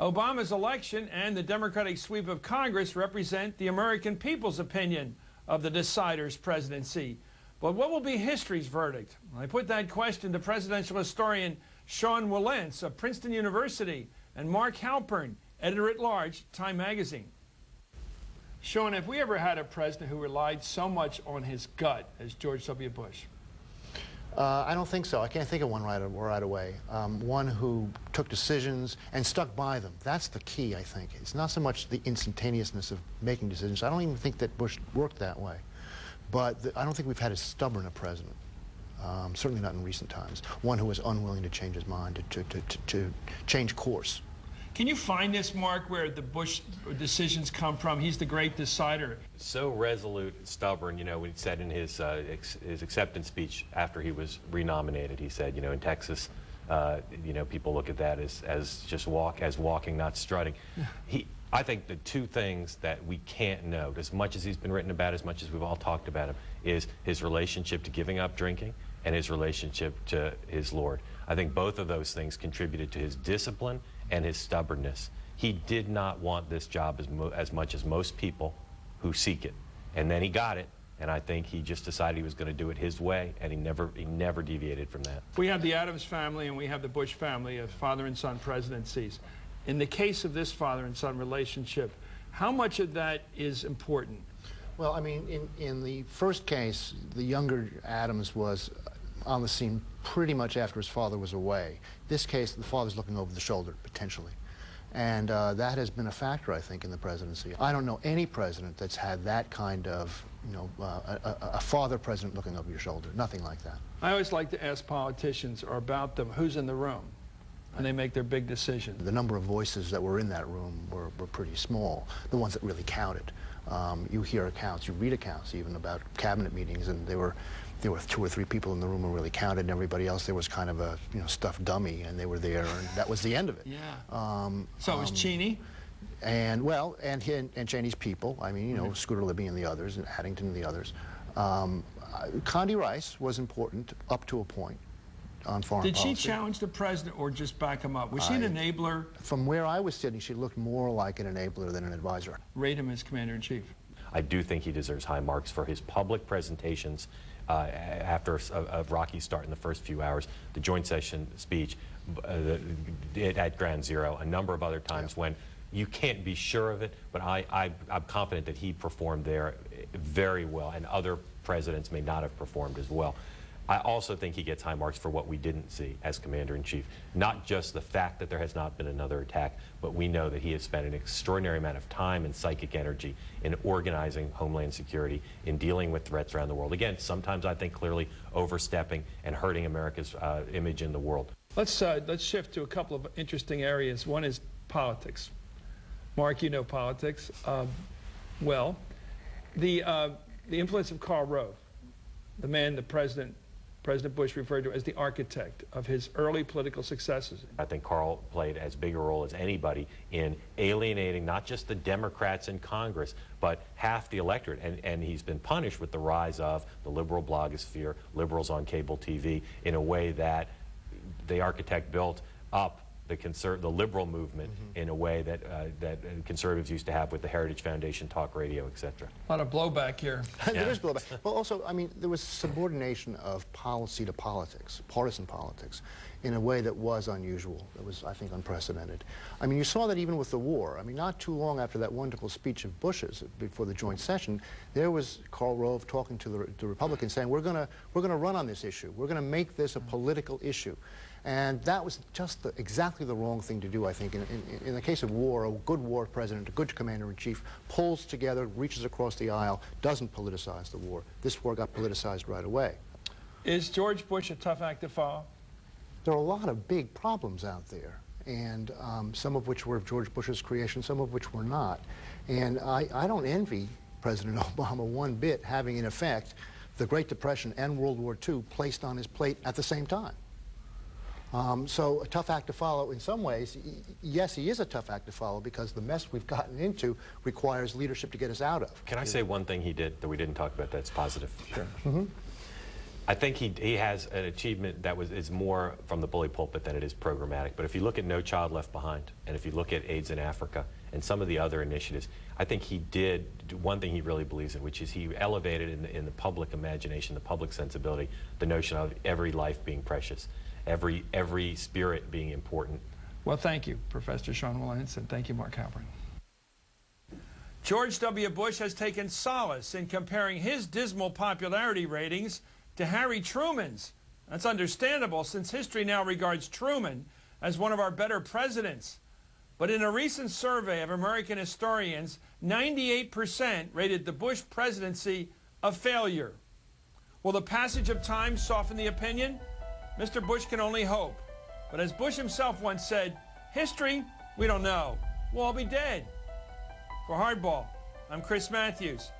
Obama's election and the Democratic sweep of Congress represent the American people's opinion of the decider's presidency. But what will be history's verdict? I put that question to presidential historian Sean Wilentz of Princeton University and Mark Halperin, editor-at-large, Time magazine. Sean, have we ever had a president who relied so much on his gut as George W. Bush? I don't think so. I can't think of one right away. One who took decisions and stuck by them. That's the key, I think. It's not so much the instantaneousness of making decisions. I don't even think that Bush worked that way. But I don't think we've had as stubborn a president, certainly not in recent times. One who was unwilling to change his mind, to change course. Can you find this, Mark, where the Bush decisions come from? He's the great decider. So resolute and stubborn, you know, when he said in his acceptance speech after he was renominated, he said, you know, in Texas, you know, people look at that as just walking, not strutting. I think the two things that we can't note, as much as he's been written about, as much as we've all talked about him, is his relationship to giving up drinking and his relationship to his Lord. I think both of those things contributed to his discipline and his stubbornness. He did not want this job as much as most people who seek it. And then he got it, and I think he just decided he was going to do it his way, and he never deviated from that. We have the Adams family and we have the Bush family of father and son presidencies. In the case of this father and son relationship, how much of that is important? Well, I mean, in the first case, the younger Adams was on the scene pretty much after his father was away. This case, the father's looking over the shoulder, potentially. And that has been a factor, I think, in the presidency. I don't know any president that's had that kind of, you know, a father president looking over your shoulder. Nothing like that. I always like to ask politicians or about them, who's in the room when they make their big decisions. The number of voices that were in that room were pretty small, the ones that really counted. You hear accounts, you read accounts even about cabinet meetings, and there were 2 or 3 people in the room who really counted, and everybody else there was kind of a, you know, stuffed dummy, and they were there, and that was the end of it. Yeah. So it was Cheney? And, well, and Cheney's people, I mean, you know, Scooter Libby and the others, and Addington and the others. Condi Rice was important up to a point on foreign policy. Did she challenge the president or just back him up? Was she an enabler? From where I was sitting, she looked more like an enabler than an advisor. Rate him as commander-in-chief. I do think he deserves high marks for his public presentations after a rocky start in the first few hours, the joint session speech at Ground Zero, a number of other times when you can't be sure of it, but I'm confident that he performed there very well, and other presidents may not have performed as well. I also think he gets high marks for what we didn't see as commander-in-chief. Not just the fact that there has not been another attack, but we know that he has spent an extraordinary amount of time and psychic energy in organizing Homeland Security, in dealing with threats around the world. Again, sometimes I think clearly overstepping and hurting America's image in the world. Let's shift to a couple of interesting areas. One is politics. Mark, you know politics. Well, the influence of Karl Rove, the man the President Bush referred to as the architect of his early political successes. I think Karl played as big a role as anybody in alienating not just the Democrats in Congress, but half the electorate. And he's been punished with the rise of the liberal blogosphere, liberals on cable TV, in a way that the architect built up the liberal movement in a way that conservatives used to have with the Heritage Foundation, talk radio, etc. A lot of blowback here. There is blowback. Well, also, I mean, there was subordination of policy to politics, partisan politics, in a way that was unusual. That was, I think, unprecedented. I mean, you saw that even with the war. I mean, not too long after that wonderful speech of Bush's before the joint session, there was Karl Rove talking to the Republicans saying, we're gonna run on this issue. We're gonna make this a political issue. And that was just exactly the wrong thing to do, I think. In the case of war, a good war president, a good commander-in-chief, pulls together, reaches across the aisle, doesn't politicize the war. This war got politicized right away. Is George Bush a tough act to follow? There are a lot of big problems out there, and some of which were of George Bush's creation, some of which were not. And I don't envy President Obama one bit, having, in effect, the Great Depression and World War II placed on his plate at the same time. So a tough act to follow in some ways. Yes, he is a tough act to follow because the mess we've gotten into requires leadership to get us out of. Can I say one thing he did that we didn't talk about that's positive? Sure. I think he has an achievement that is more from the bully pulpit than it is programmatic. But if you look at No Child Left Behind, and if you look at AIDS in Africa, and some of the other initiatives, I think he did one thing he really believes in, which is he elevated in the public imagination, the public sensibility, the notion of every life being precious, every spirit being important. Well, thank you, Professor Sean Wilentz, and thank you, Mark Halperin. George W. Bush has taken solace in comparing his dismal popularity ratings to Harry Truman's. That's understandable, since history now regards Truman as one of our better presidents. But in a recent survey of American historians, 98% rated the Bush presidency a failure. Will the passage of time soften the opinion? Mr. Bush can only hope. But as Bush himself once said, history, we don't know. We'll all be dead. For Hardball, I'm Chris Matthews.